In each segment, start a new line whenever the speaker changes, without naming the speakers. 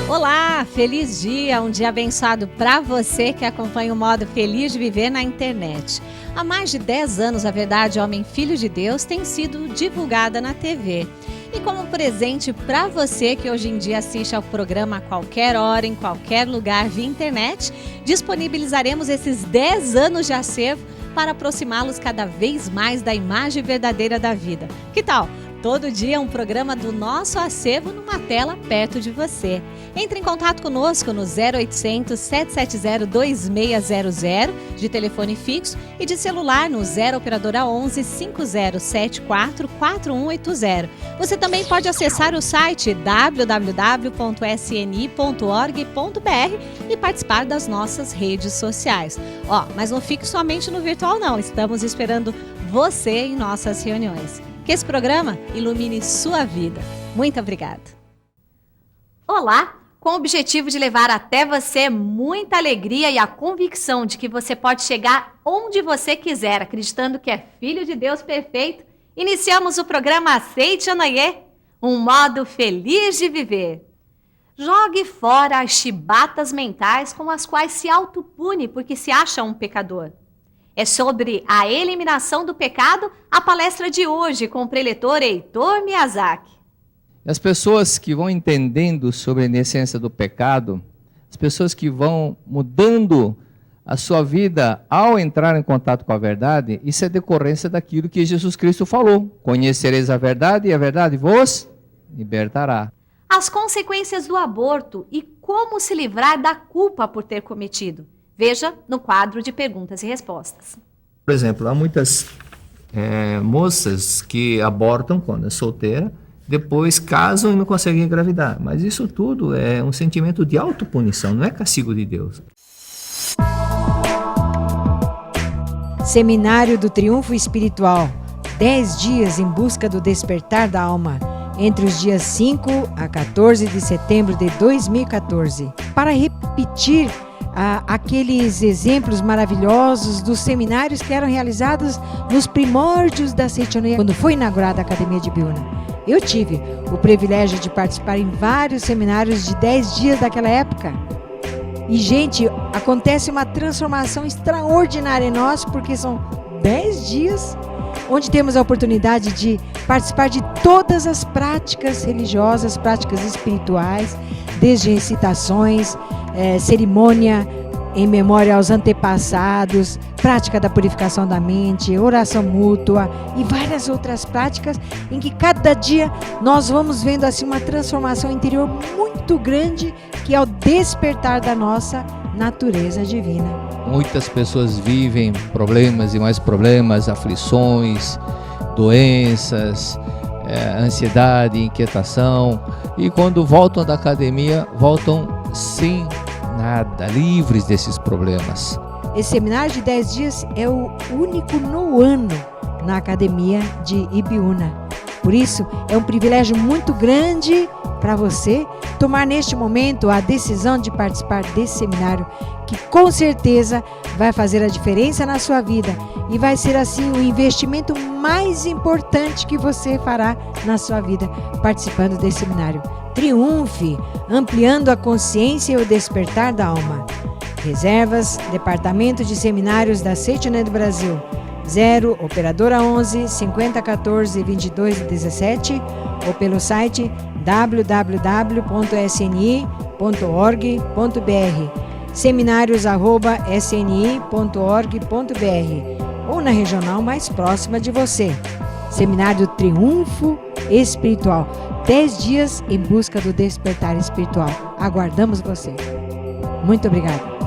Olá, feliz dia, um dia abençoado para você que acompanha o modo Feliz de Viver na internet. Há mais de 10 anos, a Verdade Homem Filho de Deus tem sido divulgada na TV. E como presente para você que hoje em dia assiste ao programa a qualquer hora, em qualquer lugar via internet, disponibilizaremos esses 10 anos de acervo para aproximá-los cada vez mais da imagem verdadeira da vida. Que tal? Todo dia um programa do nosso acervo numa tela perto de você. Entre em contato conosco no 0800 770 2600 de telefone fixo e de celular no 0 operadora 11 5074 4180. Você também pode acessar o site www.sni.org.br e participar das nossas redes sociais. Mas não fique somente no virtual não, estamos esperando você em nossas reuniões. Que esse programa ilumine sua vida. Muito obrigada. Olá! Com o objetivo de levar até você muita alegria e a convicção de que você pode chegar onde você quiser, acreditando que é filho de Deus perfeito, iniciamos o programa Aceite Anaie, um modo feliz de viver. Jogue fora as chibatas mentais com as quais se autopune porque se acha um pecador. É sobre a eliminação do pecado a palestra de hoje com o preletor Heitor Miyazaki.
As pessoas que vão entendendo sobre a essência do pecado, as pessoas que vão mudando a sua vida ao entrar em contato com a verdade, isso é decorrência daquilo que Jesus Cristo falou. Conhecereis a verdade e a verdade vos libertará.
As consequências do aborto e como se livrar da culpa por ter cometido. Veja no quadro de perguntas e respostas.
Por exemplo, há muitas moças que abortam quando é solteira, depois casam e não conseguem engravidar. Mas isso tudo é um sentimento de autopunição, não é castigo de Deus.
Seminário do Triunfo Espiritual. 10 dias em busca do despertar da alma. Entre os dias 5 a 14 de setembro de 2014. Para repetir aqueles exemplos maravilhosos dos seminários que eram realizados nos primórdios da Seitonoye, quando foi inaugurada a Academia de Ibiúna. Eu tive o privilégio de participar em vários seminários de 10 dias daquela época. E, gente, acontece uma transformação extraordinária em nós, porque são 10 dias onde temos a oportunidade de participar de todas as práticas religiosas, práticas espirituais, desde recitações, cerimônia em memória aos antepassados, prática da purificação da mente, oração mútua e várias outras práticas em que cada dia nós vamos vendo assim uma transformação interior muito grande, que é o despertar da nossa natureza divina.
Muitas pessoas vivem problemas e mais problemas, aflições, doenças, ansiedade, inquietação, e quando voltam da academia, voltam sem nada, livres desses problemas.
Esse seminário de 10 dias é o único no ano na Academia de Ibiúna. Por isso, é um privilégio muito grande para você tomar neste momento a decisão de participar desse seminário, que com certeza vai fazer a diferença na sua vida e vai ser assim o investimento mais importante que você fará na sua vida participando desse seminário. Triunfe, ampliando a consciência e o despertar da alma. Reservas, Departamento de Seminários da Seitonoye do Brasil, 0 operadora 11 5014 2217 ou pelo site www.sni.org.br, seminários@sni.org.br ou na regional mais próxima de você. Seminário Triunfo Espiritual. 10 dias em busca do despertar espiritual. Aguardamos você. Muito obrigada.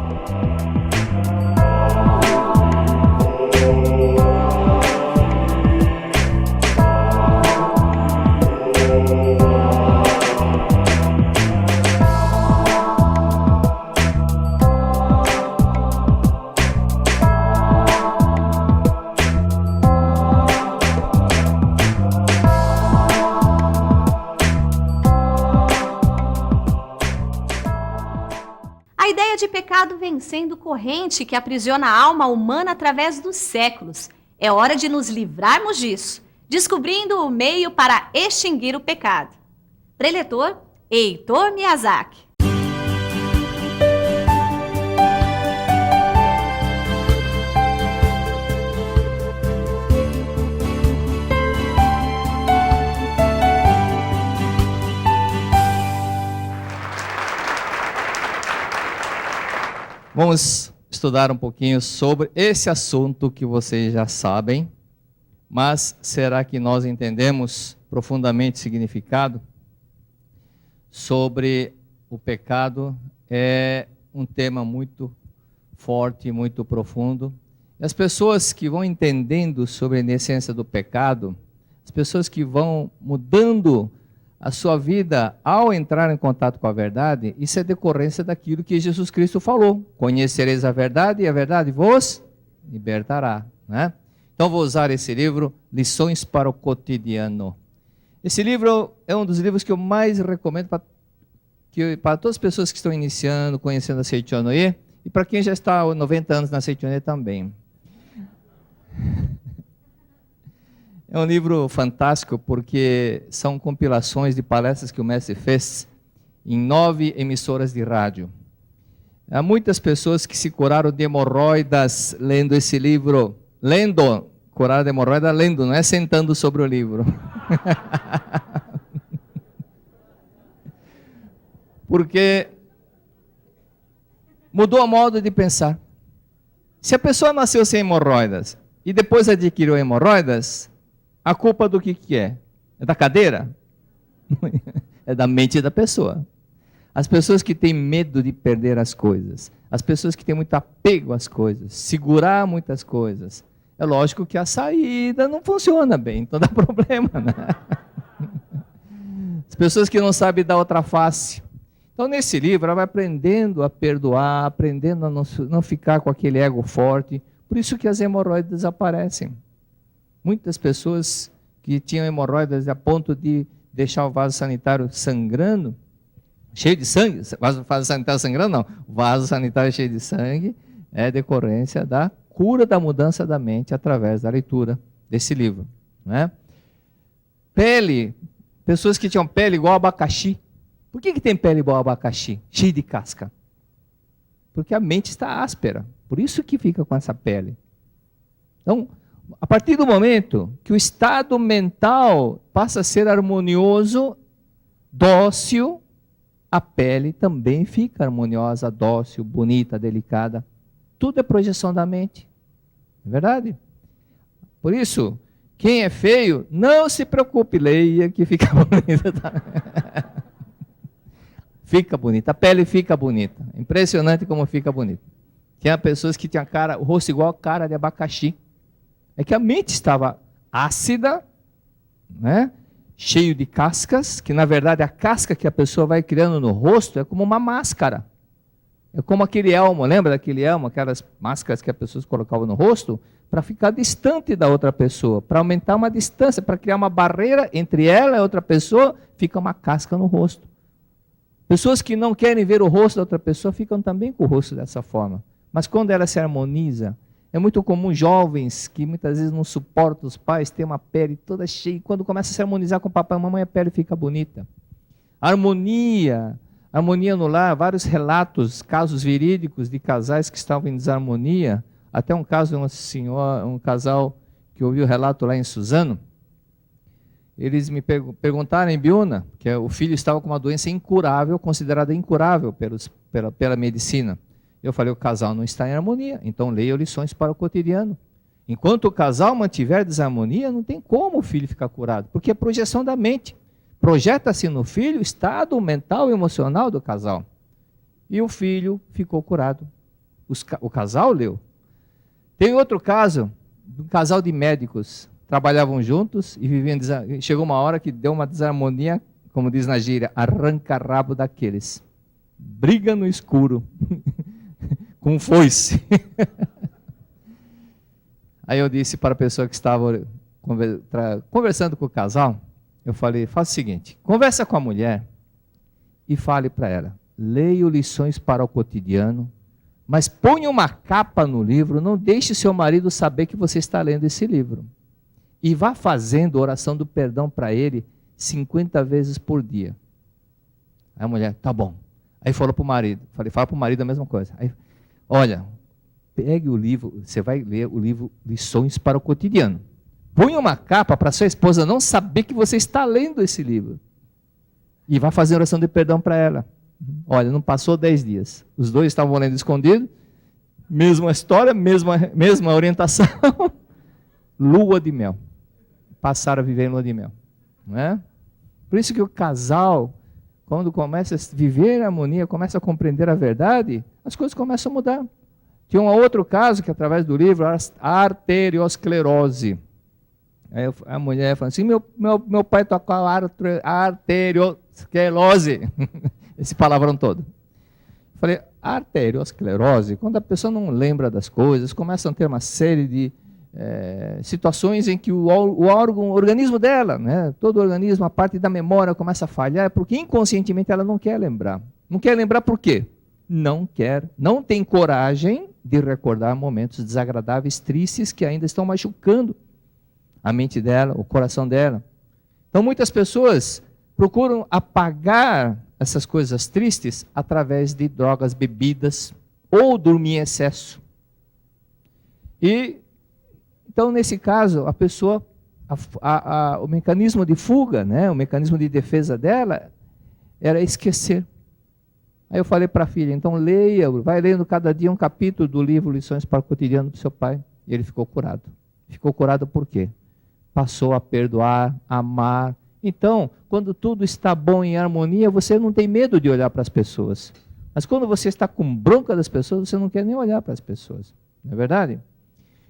De pecado vem sendo corrente que aprisiona a alma humana através dos séculos. É hora de nos livrarmos disso, descobrindo o meio para extinguir o pecado. Preletor Heitor Miyazaki.
Vamos estudar um pouquinho sobre esse assunto que vocês já sabem, mas será que nós entendemos profundamente o significado? Sobre o pecado é um tema muito forte, muito profundo. E as pessoas que vão entendendo sobre a essência do pecado, as pessoas que vão mudando a sua vida ao entrar em contato com a verdade, isso é decorrência daquilo que Jesus Cristo falou. Conhecereis a verdade e a verdade vos libertará, né? Então vou usar esse livro, Lições para o Cotidiano. Esse livro é um dos livros que eu mais recomendo para todas as pessoas que estão iniciando, conhecendo a Seichonoye, e para quem já está há 90 anos na Seichonoye também. É um livro fantástico porque são compilações de palestras que o mestre fez em 9 emissoras de rádio. Há muitas pessoas que se curaram de hemorroidas lendo esse livro. Curar de hemorroida lendo, não é sentando sobre o livro. Porque mudou o modo de pensar. Se a pessoa nasceu sem hemorroidas e depois adquiriu hemorroidas, a culpa do que é? É da cadeira? É da mente da pessoa. As pessoas que têm medo de perder as coisas, as pessoas que têm muito apego às coisas, segurar muitas coisas, é lógico que a saída não funciona bem, então dá problema, né? As pessoas que não sabem dar outra face. Então, nesse livro, ela vai aprendendo a perdoar, aprendendo a não ficar com aquele ego forte. Por isso que as hemorroidas desaparecem. Muitas pessoas que tinham hemorroidas a ponto de deixar o vaso sanitário sangrando, cheio de sangue, vaso sanitário sangrando não, o vaso sanitário cheio de sangue, é decorrência da cura da mudança da mente através da leitura desse livro, né? Pele, pessoas que tinham pele igual abacaxi. Por que tem pele igual abacaxi, cheio de casca? Porque a mente está áspera, por isso que fica com essa pele. Então, a partir do momento que o estado mental passa a ser harmonioso, dócil, a pele também fica harmoniosa, dócil, bonita, delicada. Tudo é projeção da mente. É verdade? Por isso, quem é feio, não se preocupe, leia que fica bonita. Tá? Fica bonita, a pele fica bonita. Impressionante como fica bonita. Tinha pessoas que tinham o rosto igual a cara de abacaxi. É que a mente estava ácida, né? Cheio de cascas, que na verdade a casca que a pessoa vai criando no rosto é como uma máscara. É como aquele elmo, lembra daquele elmo, aquelas máscaras que as pessoas colocavam no rosto, para ficar distante da outra pessoa, para aumentar uma distância, para criar uma barreira entre ela e a outra pessoa, fica uma casca no rosto. Pessoas que não querem ver o rosto da outra pessoa ficam também com o rosto dessa forma. Mas quando ela se harmoniza, é muito comum jovens que muitas vezes não suportam os pais, têm uma pele toda cheia, e quando começa a se harmonizar com o papai e a mamãe, a pele fica bonita. Harmonia no lar, vários relatos, casos verídicos de casais que estavam em desarmonia, até um caso de uma senhora, um casal que ouviu o relato lá em Suzano. Eles me perguntaram em Biúna, que o filho estava com uma doença incurável, considerada incurável pela medicina. Eu falei, o casal não está em harmonia, então leia Lições para o Cotidiano. Enquanto o casal mantiver desarmonia, não tem como o filho ficar curado, porque é projeção da mente. Projeta-se no filho o estado mental e emocional do casal. E o filho ficou curado. O casal leu. Tem outro caso, um casal de médicos, trabalhavam juntos e viviam, chegou uma hora que deu uma desarmonia, como diz na gíria, arranca-rabo daqueles. Briga no escuro, com foice. Aí eu disse para a pessoa que estava conversando com o casal, eu falei, faça o seguinte, conversa com a mulher e fale para ela, leia Lições para o Cotidiano, mas ponha uma capa no livro, não deixe seu marido saber que você está lendo esse livro. E vá fazendo oração do perdão para ele 50 vezes por dia. Aí a mulher, tá bom. Aí falou para o marido, falei, fala para o marido a mesma coisa. Aí, olha, pegue o livro, você vai ler o livro Lições para o Cotidiano. Põe uma capa para sua esposa não saber que você está lendo esse livro. E vá fazer oração de perdão para ela. Olha, não passou 10 dias. Os dois estavam lendo escondido. Mesma história, mesma orientação. Lua de mel. Passaram a viver em lua de mel. Não é? Por isso que o casal, quando começa a viver em harmonia, começa a compreender a verdade, as coisas começam a mudar. Tinha um outro caso que, através do livro, a arteriosclerose. Aí a mulher fala assim, meu pai está com a arteriosclerose. Esse palavrão todo. Eu falei, arteriosclerose, quando a pessoa não lembra das coisas, começa a ter uma série de situações em que o organismo dela, né, todo o organismo, a parte da memória começa a falhar, porque inconscientemente ela não quer lembrar. Não quer lembrar por quê? Não tem coragem de recordar momentos desagradáveis, tristes, que ainda estão machucando a mente dela, o coração dela. Então muitas pessoas procuram apagar essas coisas tristes através de drogas, bebidas ou dormir em excesso. E então nesse caso a pessoa, o mecanismo de fuga, né, o mecanismo de defesa dela era esquecer. Aí eu falei para a filha, então leia, vai lendo cada dia um capítulo do livro Lições para o Cotidiano do seu pai. E ele ficou curado. Ficou curado por quê? Passou a perdoar, amar. Então, quando tudo está bom em harmonia, você não tem medo de olhar para as pessoas. Mas quando você está com bronca das pessoas, você não quer nem olhar para as pessoas. Não é verdade?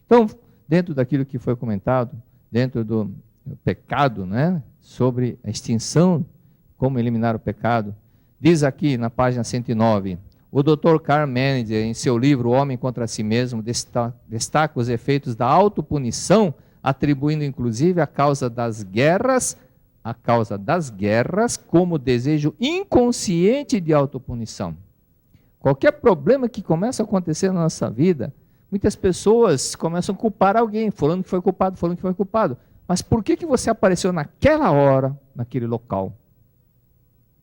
Então, dentro daquilo que foi comentado, dentro do pecado, né, sobre a extinção, como eliminar o pecado, diz aqui na página 109, o Dr. Carl Menninger, em seu livro O Homem contra Si Mesmo, destaca os efeitos da autopunição, atribuindo inclusive a causa das guerras como desejo inconsciente de autopunição. Qualquer problema que começa a acontecer na nossa vida, muitas pessoas começam a culpar alguém, falando que foi culpado. Mas por que você apareceu naquela hora, naquele local?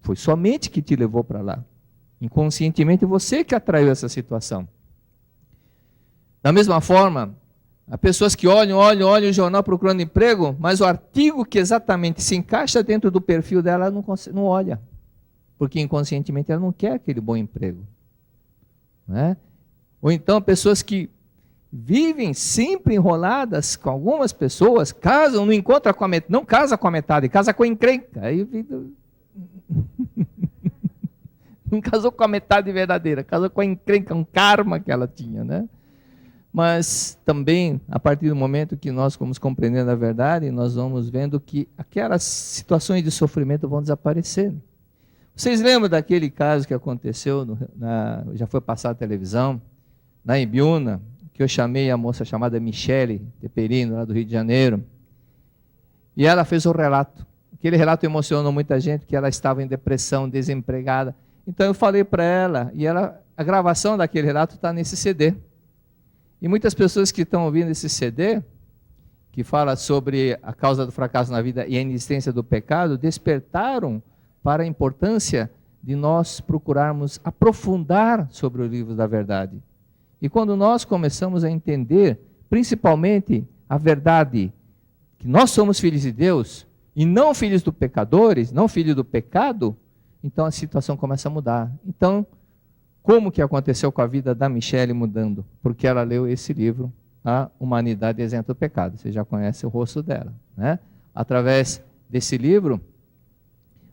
Foi sua mente que te levou para lá. Inconscientemente você que atraiu essa situação. Da mesma forma, há pessoas que olham o jornal procurando emprego, mas o artigo que exatamente se encaixa dentro do perfil dela não olha. Porque inconscientemente ela não quer aquele bom emprego. Né? Ou então pessoas que vivem sempre enroladas com algumas pessoas, casam, não encontra com a metade, não casa com a metade, casa com a encrenca. Aí não casou com a metade verdadeira, casou com a encrenca, um karma que ela tinha, né? Mas também, a partir do momento que nós vamos compreendendo a verdade, nós vamos vendo que aquelas situações de sofrimento vão desaparecer. Vocês lembram daquele caso que aconteceu, já foi passado na televisão, na Ibiúna, que eu chamei a moça chamada Michele Teperino, lá do Rio de Janeiro, e ela fez o relato. Aquele relato emocionou muita gente, que ela estava em depressão, desempregada. Então eu falei para ela, e a gravação daquele relato está nesse CD. E muitas pessoas que estão ouvindo esse CD, que fala sobre a causa do fracasso na vida e a inexistência do pecado, despertaram para a importância de nós procurarmos aprofundar sobre o livro da verdade. E quando nós começamos a entender, principalmente, a verdade, que nós somos filhos de Deus, e não filhos dos pecadores, não filhos do pecado, então a situação começa a mudar. Então, como que aconteceu com a vida da Michele mudando? Porque ela leu esse livro, A Humanidade Isenta do Pecado. Você já conhece o rosto dela, né? Através desse livro,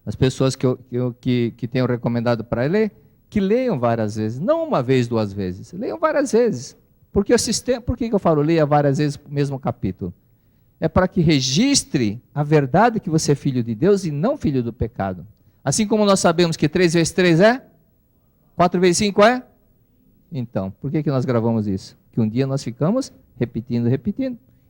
as pessoas que tenho recomendado para ler, que leiam várias vezes, não uma vez, duas vezes, leiam várias vezes. Porque o sistema, por que eu falo leia várias vezes o mesmo capítulo? É para que registre a verdade que você é filho de Deus e não filho do pecado. Assim como nós sabemos que 3 vezes 3 é? 4 vezes 5 é? Então, por que nós gravamos isso? Que um dia nós ficamos repetindo.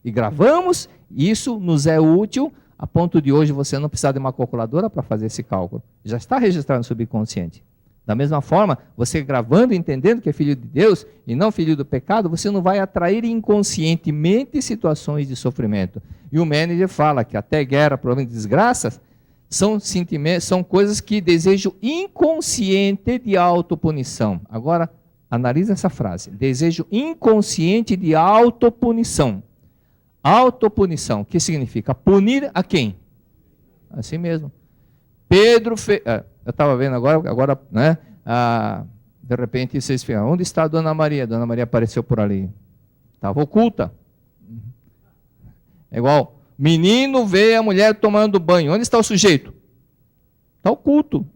E gravamos, e isso nos é útil, a ponto de hoje você não precisar de uma calculadora para fazer esse cálculo. Já está registrado no subconsciente. Da mesma forma, você gravando e entendendo que é filho de Deus e não filho do pecado, você não vai atrair inconscientemente situações de sofrimento. E o Menninger fala que até guerra, problemas e desgraças são coisas que desejo inconsciente de autopunição. Agora, analisa essa frase. Desejo inconsciente de autopunição. Autopunição, o que significa? Punir a quem? A si mesmo. Pedro fez... eu estava vendo agora, né, De repente vocês ficam, onde está a Dona Maria? Dona Maria apareceu por ali. Estava oculta. É igual, menino vê a mulher tomando banho. Onde está o sujeito? Está oculto.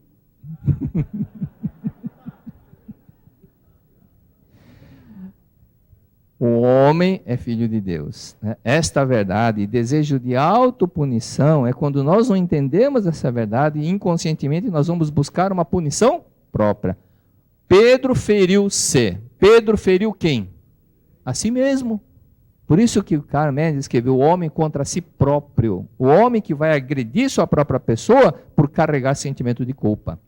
O homem é filho de Deus. Esta verdade e desejo de autopunição é quando nós não entendemos essa verdade e inconscientemente nós vamos buscar uma punição própria. Pedro feriu-se. Pedro feriu quem? A si mesmo. Por isso que o Karl Mendes escreveu o homem contra si próprio. O homem que vai agredir sua própria pessoa por carregar sentimento de culpa.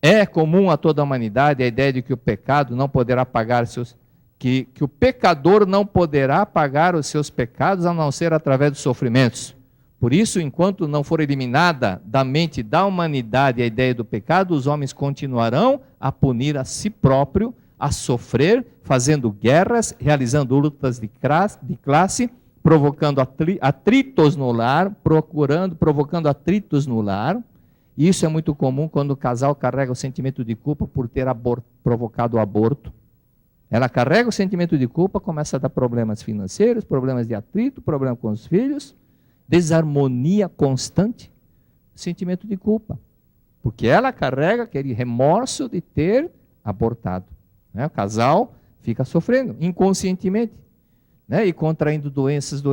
É comum a toda a humanidade a ideia de que o pecado não poderá pagar seus... Que o pecador não poderá pagar os seus pecados a não ser através dos sofrimentos. Por isso, enquanto não for eliminada da mente da humanidade a ideia do pecado, os homens continuarão a punir a si próprio, a sofrer, fazendo guerras, realizando lutas de classe, provocando atritos no lar, provocando atritos no lar. E isso é muito comum quando o casal carrega o sentimento de culpa por ter provocado o aborto. Ela carrega o sentimento de culpa, começa a dar problemas financeiros, problemas de atrito, problema com os filhos, desarmonia constante, sentimento de culpa. Porque ela carrega aquele remorso de ter abortado. O casal fica sofrendo inconscientemente. E contraindo doenças,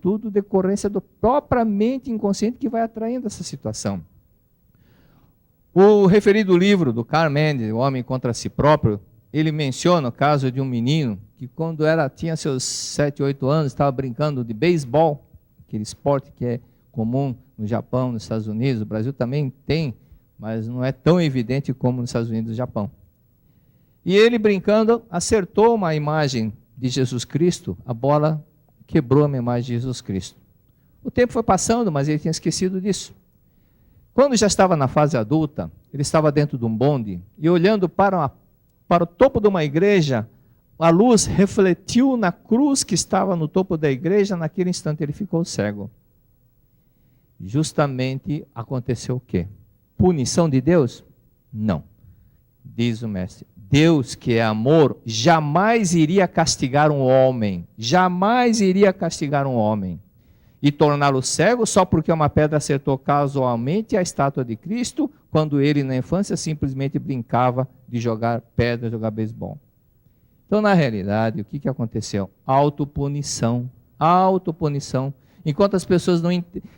tudo decorrência do propriamente inconsciente que vai atraindo essa situação. O referido livro do Karl Mendes, O Homem contra Si Próprio, ele menciona o caso de um menino que quando tinha seus 7, 8 anos, estava brincando de beisebol, aquele esporte que é comum no Japão, nos Estados Unidos, o Brasil também tem, mas não é tão evidente como nos Estados Unidos e no Japão. E ele brincando, acertou uma imagem de Jesus Cristo, a bola quebrou a imagem de Jesus Cristo. O tempo foi passando, mas ele tinha esquecido disso. Quando já estava na fase adulta, ele estava dentro de um bonde e olhando para o topo de uma igreja, a luz refletiu na cruz que estava no topo da igreja, naquele instante ele ficou cego. Justamente aconteceu o quê? Punição de Deus? Não. Diz o mestre, Deus que é amor, jamais iria castigar um homem, jamais iria castigar um homem, e torná-lo cego só porque uma pedra acertou casualmente a estátua de Cristo, quando ele na infância simplesmente brincava de jogar pedra, jogar beisebol. Então, na realidade, o que aconteceu? Autopunição. Autopunição. Enquanto as pessoas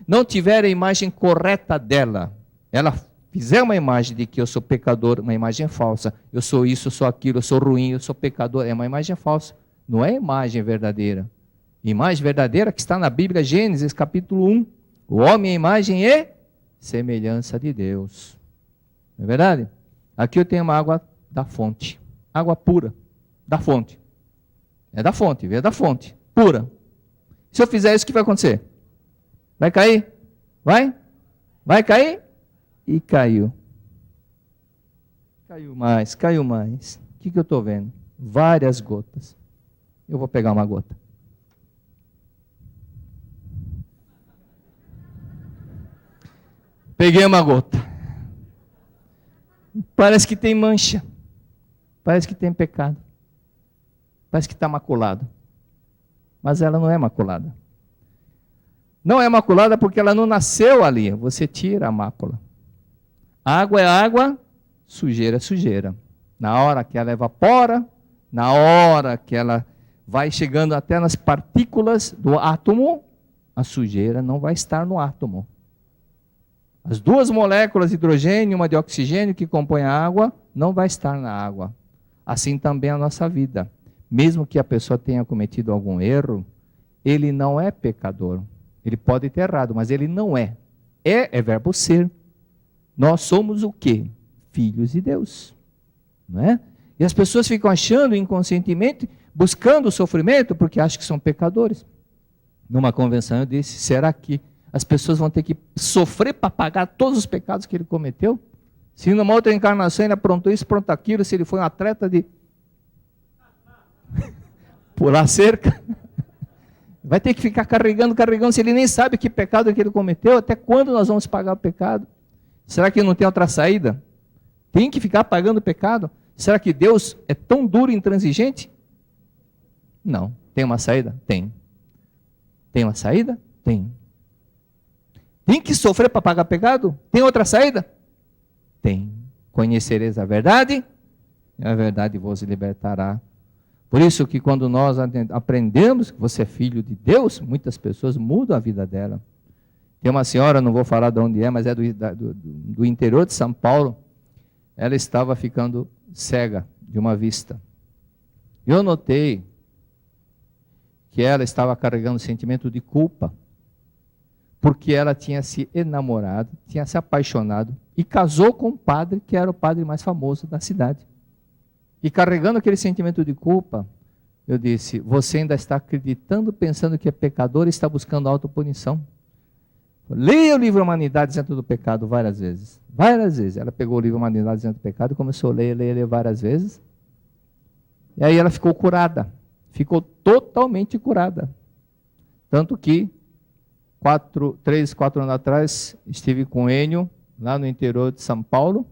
não tiverem a imagem correta dela, ela fizer uma imagem de que eu sou pecador, uma imagem falsa, eu sou isso, eu sou aquilo, eu sou ruim, eu sou pecador, é uma imagem falsa, não é imagem verdadeira. Imagem verdadeira que está na Bíblia, Gênesis capítulo 1. O homem é imagem e semelhança de Deus. Não é verdade? Aqui eu tenho uma água da fonte. Água pura. Da fonte. É da fonte, veio da fonte. Pura. Se eu fizer isso, o que vai acontecer? Vai cair? Vai? Vai cair? E caiu. Caiu mais, caiu mais. O que eu estou vendo? Várias gotas. Eu vou pegar uma gota. Peguei uma gota. Parece que tem mancha. Parece que tem pecado. Parece que está maculado. Mas ela não é maculada. Não é maculada porque ela não nasceu ali. Você tira a mácula. Água é água, sujeira é sujeira. Na hora que ela evapora, na hora que ela vai chegando até nas partículas do átomo, a sujeira não vai estar no átomo. As duas moléculas de hidrogênio e uma de oxigênio que compõem a água, não vai estar na água. Assim também a nossa vida. Mesmo que a pessoa tenha cometido algum erro, ele não é pecador. Ele pode ter errado, mas ele não é. É verbo ser. Nós somos o quê? Filhos de Deus. Não é? E as pessoas ficam achando inconscientemente, buscando o sofrimento, porque acham que são pecadores. Numa convenção eu disse, será que as pessoas vão ter que sofrer para pagar todos os pecados que ele cometeu? Se numa outra encarnação ele aprontou isso, aprontou aquilo, se ele foi um atleta de pular cerca, vai ter que ficar carregando, se ele nem sabe que pecado que ele cometeu, até quando nós vamos pagar o pecado? Será que não tem outra saída? Tem que ficar pagando o pecado? Será que Deus é tão duro e intransigente? Não. Tem uma saída? Tem. Tem uma saída? Tem. Tem que sofrer para pagar pecado? Tem outra saída? Tem. Conhecereis a verdade, e a verdade vos libertará. Por isso que quando nós aprendemos que você é filho de Deus, muitas pessoas mudam a vida dela. Tem uma senhora, não vou falar de onde é, mas é do interior de São Paulo. Ela estava ficando cega de uma vista. Eu notei que ela estava carregando sentimento de culpa, porque ela tinha se enamorado, tinha se apaixonado e casou com um padre que era o padre mais famoso da cidade. E carregando aquele sentimento de culpa, eu disse, você ainda está acreditando, pensando que é pecador e está buscando autopunição. Leia o livro Humanidade Isenta do Pecado várias vezes. Várias vezes. Ela pegou o livro Humanidade Isenta do Pecado e começou a ler várias vezes. E aí ela ficou curada. Ficou totalmente curada. Tanto que, 3, 4 anos atrás, estive com o Enio, lá no interior de São Paulo,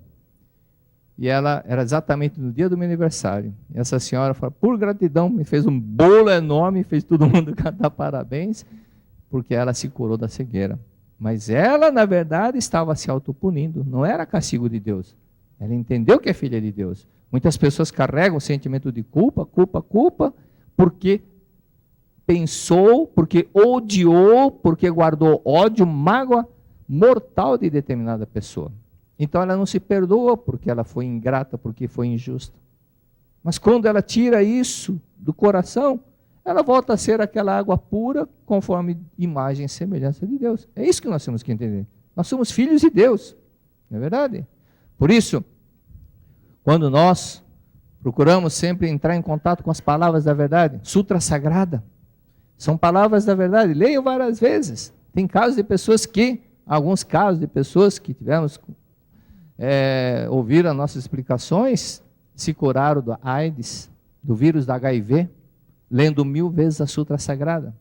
e ela era exatamente no dia do meu aniversário. E essa senhora falou, por gratidão, me fez um bolo enorme, fez todo mundo cantar parabéns, porque ela se curou da cegueira. Mas ela, na verdade, estava se autopunindo, não era castigo de Deus. Ela entendeu que é filha de Deus. Muitas pessoas carregam o sentimento de culpa, porque pensou, porque odiou, porque guardou ódio, mágoa mortal de determinada pessoa. Então ela não se perdoa porque ela foi ingrata, porque foi injusta. Mas quando ela tira isso do coração, ela volta a ser aquela água pura, conforme imagem e semelhança de Deus. É isso que nós temos que entender. Nós somos filhos de Deus, não é verdade? Por isso, quando nós procuramos sempre entrar em contato com as palavras da verdade, Sutra Sagrada, são palavras da verdade, leiam várias vezes. Tem casos de pessoas que, alguns casos de pessoas que tivemos, ouviram as nossas explicações, se curaram do AIDS, do vírus da HIV, lendo 1000 vezes a Sutra Sagrada.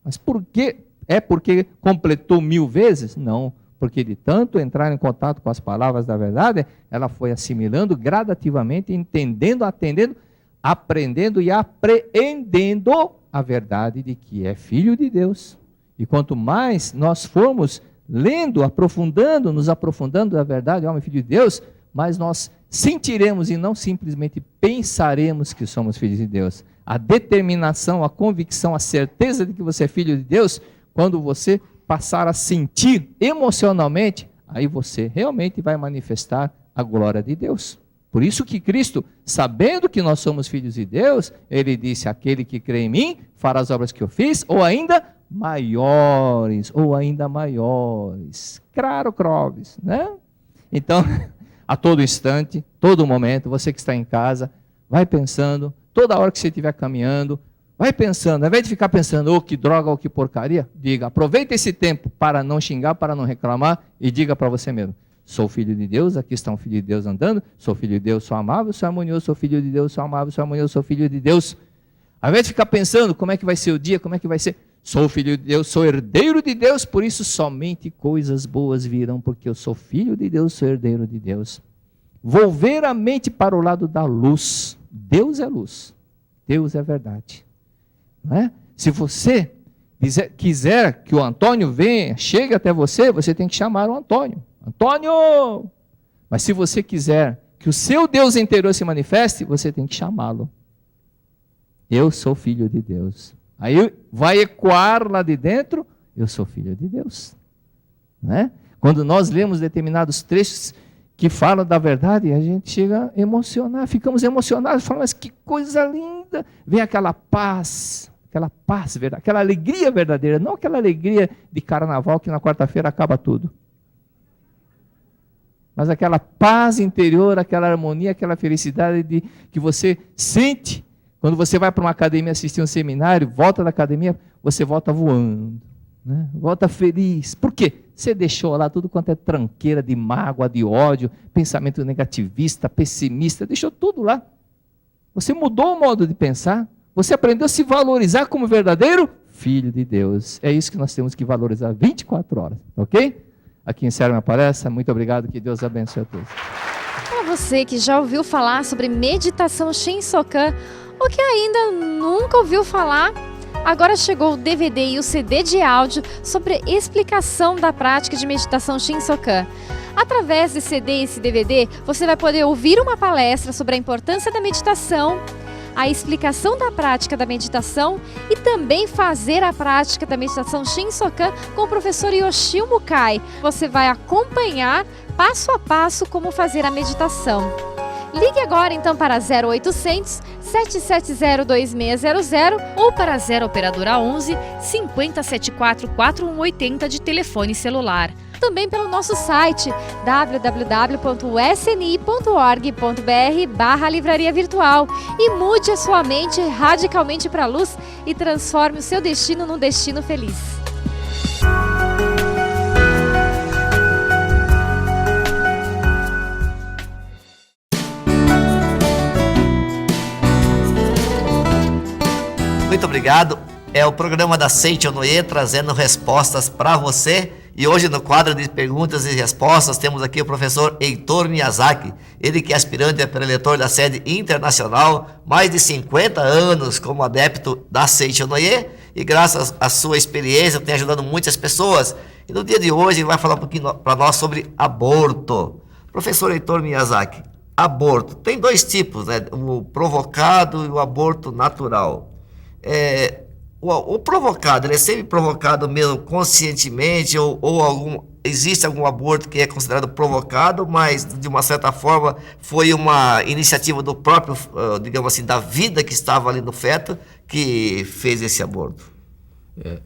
Mas por quê? É porque completou 1000 vezes? Não, porque de tanto entrar em contato com as palavras da verdade, ela foi assimilando gradativamente, entendendo, atendendo, aprendendo e apreendendo a verdade de que é filho de Deus. E quanto mais nós formos lendo, aprofundando, nos aprofundando da verdade, homem filho de Deus, mais nós sentiremos e não simplesmente pensaremos que somos filhos de Deus. A determinação, a convicção, a certeza de que você é filho de Deus, quando você passar a sentir emocionalmente, aí você realmente vai manifestar a glória de Deus. Por isso que Cristo, sabendo que nós somos filhos de Deus, ele disse, aquele que crê em mim, fará as obras que eu fiz, ou ainda maiores. Claro, Clóvis, né? Então, a todo instante, todo momento, você que está em casa, vai pensando, toda hora que você estiver caminhando, vai pensando, ao invés de ficar pensando, oh, que droga, ou que porcaria, diga, aproveita esse tempo para não xingar, para não reclamar, e diga para você mesmo, sou filho de Deus, aqui está um filho de Deus andando, sou filho de Deus, sou amável, sou harmonioso, sou filho de Deus, sou amável, sou harmonioso, sou filho de Deus. Ao invés de ficar pensando, como é que vai ser o dia, como é que vai ser, sou filho de Deus, sou herdeiro de Deus, por isso somente coisas boas virão, porque eu sou filho de Deus, sou herdeiro de Deus. Volver a mente para o lado da luz. Deus é luz, Deus é verdade. Não é? Se você quiser que o Antônio venha, chegue até você, você tem que chamar o Antônio. Antônio! Mas se você quiser que o seu Deus interior se manifeste, você tem que chamá-lo. Eu sou filho de Deus. Aí vai ecoar lá de dentro, eu sou filho de Deus. Não é? Quando nós lemos determinados trechos que falam da verdade, a gente chega a emocionar, ficamos emocionados, falamos, mas que coisa linda, vem aquela paz verdade, aquela alegria verdadeira, não aquela alegria de carnaval que na quarta-feira acaba tudo, mas aquela paz interior, aquela harmonia, aquela felicidade que você sente, quando você vai para uma academia assistir um seminário, volta da academia, você volta voando, né? Volta feliz. Por quê? Você deixou lá tudo quanto é tranqueira de mágoa, de ódio, pensamento negativista, pessimista, deixou tudo lá. Você mudou o modo de pensar, você aprendeu a se valorizar como verdadeiro filho de Deus. É isso que nós temos que valorizar 24 horas, ok? Aqui encerra minha palestra, muito obrigado, que Deus abençoe a todos.
você que já ouviu falar sobre meditação Shinsokan ou que ainda nunca ouviu falar, agora chegou o DVD e o CD de áudio sobre explicação da prática de meditação Shinsokan. Através desse CD e esse DVD, você vai poder ouvir uma palestra sobre a importância da meditação, a explicação da prática da meditação e também fazer a prática da meditação Shinsokan com o professor Yoshio Mukai. Você vai acompanhar passo a passo como fazer a meditação. Ligue agora então para 0800 770 2600 ou para 0 operadora 11 5074 4180 de telefone celular. Também pelo nosso site www.sni.org.br/livraria virtual e mude a sua mente radicalmente para a luz e transforme o seu destino num destino feliz.
Muito obrigado. É o programa da Seiichi Onoe trazendo respostas para você. E hoje no quadro de perguntas e respostas temos aqui o professor Heitor Miyazaki. Ele que é aspirante a preletor da sede internacional, mais de 50 anos como adepto da Seiichi Onoe e graças à sua experiência tem ajudado muitas pessoas. E no dia de hoje ele vai falar um pouquinho para nós sobre aborto. Professor Heitor Miyazaki, aborto tem dois tipos, né? O provocado e o aborto natural. O provocado, ele é sempre provocado mesmo conscientemente ou existe algum aborto que é considerado provocado, mas de uma certa forma foi uma iniciativa do próprio, digamos assim, da vida que estava ali no feto que fez esse aborto?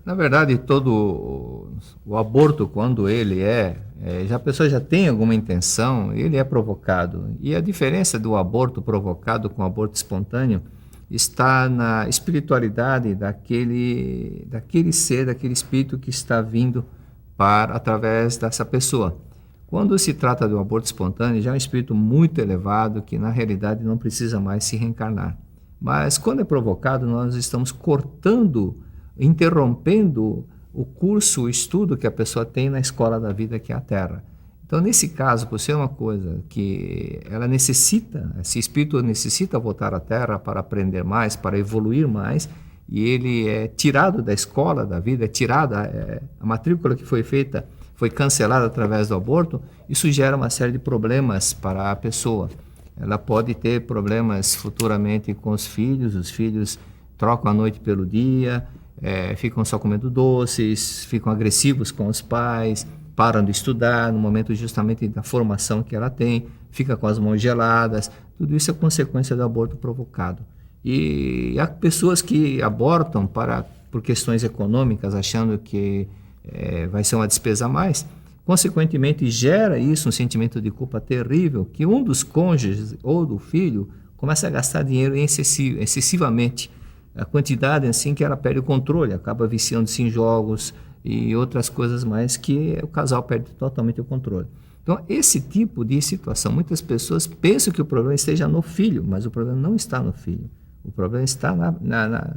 Na verdade, todo o aborto, quando ele a pessoa já tem alguma intenção, ele é provocado. E a diferença do aborto provocado com o aborto espontâneo está na espiritualidade daquele ser, daquele espírito que está vindo através dessa pessoa. Quando se trata de um aborto espontâneo, já é um espírito muito elevado que na realidade não precisa mais se reencarnar. Mas quando é provocado, nós estamos cortando, interrompendo o curso, o estudo que a pessoa tem na escola da vida, que é a Terra. Então, nesse caso, por ser uma coisa que ela necessita, esse espírito necessita voltar à Terra para aprender mais, para evoluir mais, e ele é tirado da escola da vida, a matrícula que foi feita, foi cancelada através do aborto, isso gera uma série de problemas para a pessoa. Ela pode ter problemas futuramente com os filhos trocam a noite pelo dia, ficam só comendo doces, ficam agressivos com os pais, param de estudar no momento justamente da formação que ela tem, fica com as mãos geladas, tudo isso é consequência do aborto provocado. E há pessoas que abortam por questões econômicas, achando que vai ser uma despesa a mais, consequentemente gera isso um sentimento de culpa terrível, que um dos cônjuges ou do filho começa a gastar dinheiro excessivamente, a quantidade assim que ela perde o controle, acaba viciando-se em jogos, e outras coisas mais que o casal perde totalmente o controle. Então, esse tipo de situação, muitas pessoas pensam que o problema esteja no filho, mas o problema não está no filho. O problema está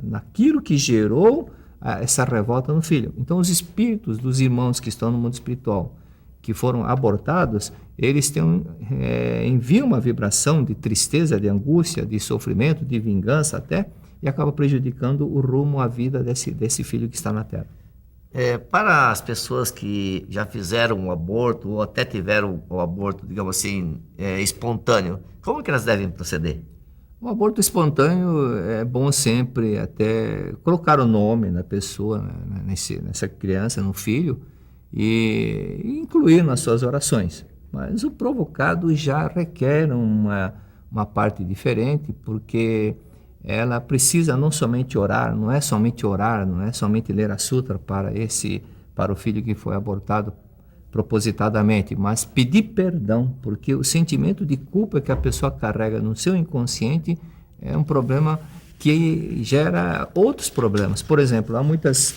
naquilo que gerou essa revolta no filho. Então, os espíritos dos irmãos que estão no mundo espiritual, que foram abortados, eles enviam uma vibração de tristeza, de angústia, de sofrimento, de vingança até, e acaba prejudicando o rumo à vida desse filho que está na Terra.
Para as pessoas que já fizeram um aborto ou até tiveram o aborto, digamos assim, espontâneo, como que elas devem proceder?
O aborto espontâneo é bom sempre até colocar o nome na pessoa, nessa criança, no filho, e incluir nas suas orações. Mas o provocado já requer uma parte diferente, porque ela precisa não somente orar, não é somente ler a sutra para o filho que foi abortado propositadamente, mas pedir perdão, porque o sentimento de culpa que a pessoa carrega no seu inconsciente é um problema que gera outros problemas. Por exemplo, há muitas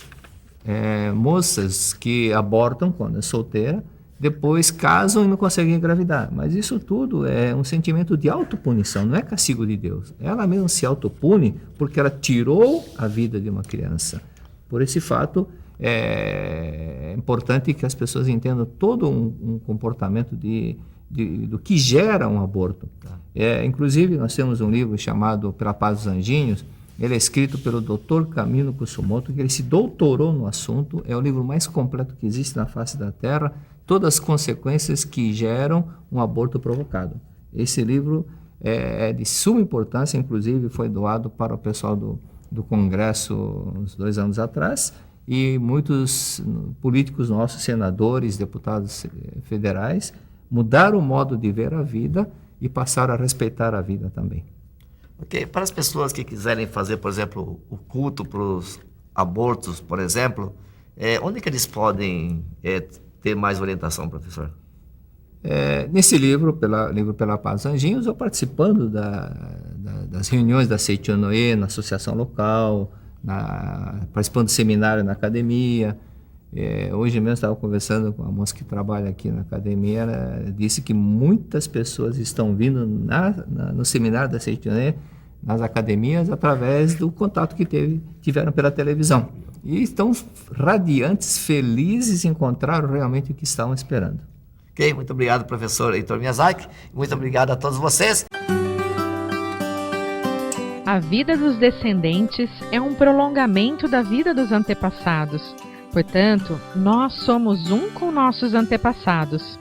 moças que abortam quando é solteira, depois casam e não conseguem engravidar. Mas isso tudo é um sentimento de autopunição, não é castigo de Deus. Ela mesma se autopune porque ela tirou a vida de uma criança. Por esse fato, é importante que as pessoas entendam todo um comportamento de do que gera um aborto. Inclusive, nós temos um livro chamado Pela Paz dos Anjinhos. Ele é escrito pelo Dr. Camilo Kusumoto, que ele se doutorou no assunto. É o livro mais completo que existe na face da Terra. Todas as consequências que geram um aborto provocado. Esse livro é de suma importância, inclusive foi doado para o pessoal do Congresso uns 2 anos atrás, e muitos políticos nossos, senadores, deputados federais, mudaram o modo de ver a vida e passaram a respeitar a vida também.
Ok, para as pessoas que quiserem fazer, por exemplo, o culto para os abortos, por exemplo, onde que eles podem ter mais orientação, professor?
Nesse livro, Pela Paz dos Anjinhos, eu participando das reuniões da Seichonoye, na associação local, participando de seminário na academia. Hoje mesmo estava conversando com uma moça que trabalha aqui na academia, ela disse que muitas pessoas estão vindo no seminário da Seichonoye, nas academias, através do contato que tiveram pela televisão. E estão radiantes, felizes, encontraram realmente o que estavam esperando.
Ok, muito obrigado, professor Heitor Miyazaki. Muito obrigado a todos vocês.
A vida dos descendentes é um prolongamento da vida dos antepassados. Portanto, nós somos um com nossos antepassados.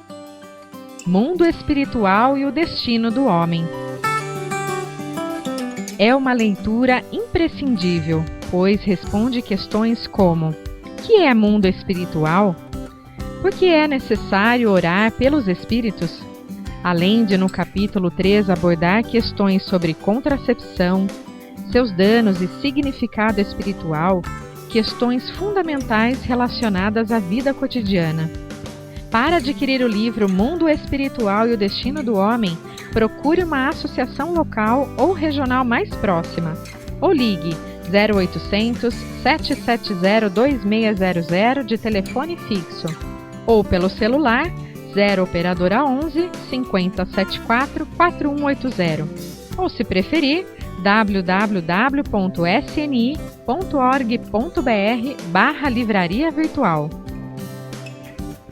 Mundo espiritual e o destino do homem. É uma leitura imprescindível, pois responde questões como: que é mundo espiritual? Por que é necessário orar pelos espíritos? Além de no capítulo 3 abordar questões sobre contracepção, seus danos e significado espiritual, questões fundamentais relacionadas à vida cotidiana. Para adquirir o livro Mundo Espiritual e o Destino do Homem, procure uma associação local ou regional mais próxima, ou ligue 0800 770 2600 de telefone fixo, ou pelo celular 0 operadora 11 5074 4180, ou se preferir www.sni.org.br/livraria virtual.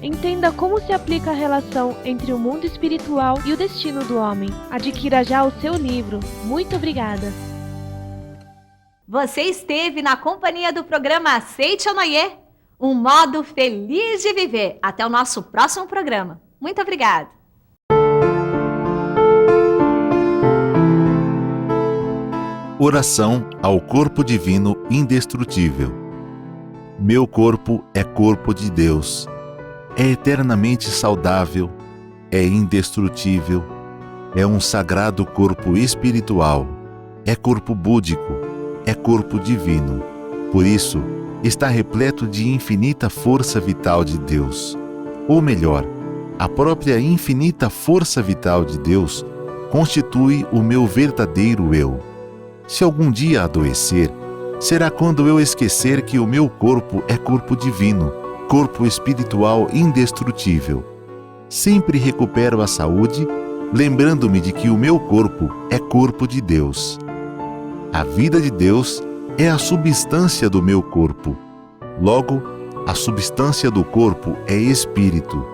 Entenda como se aplica a relação entre o mundo espiritual e o destino do homem. Adquira já o seu livro. Muito obrigada.
Você esteve na companhia do programa Seichonoye, um modo feliz de viver. Até o nosso próximo programa. Muito obrigada.
Oração ao corpo divino indestrutível. Meu corpo é corpo de Deus. É eternamente saudável, é indestrutível, é um sagrado corpo espiritual, é corpo búdico, é corpo divino. Por isso, está repleto de infinita força vital de Deus. Ou melhor, a própria infinita força vital de Deus constitui o meu verdadeiro eu. Se algum dia adoecer, será quando eu esquecer que o meu corpo é corpo divino, corpo espiritual indestrutível. Sempre recupero a saúde, lembrando-me de que o meu corpo é corpo de Deus. A vida de Deus é a substância do meu corpo. Logo, a substância do corpo é espírito.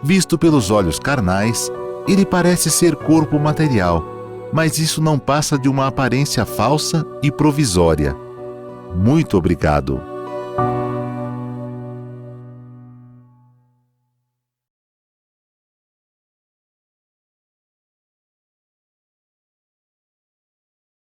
Visto pelos olhos carnais, ele parece ser corpo material, mas isso não passa de uma aparência falsa e provisória. Muito obrigado.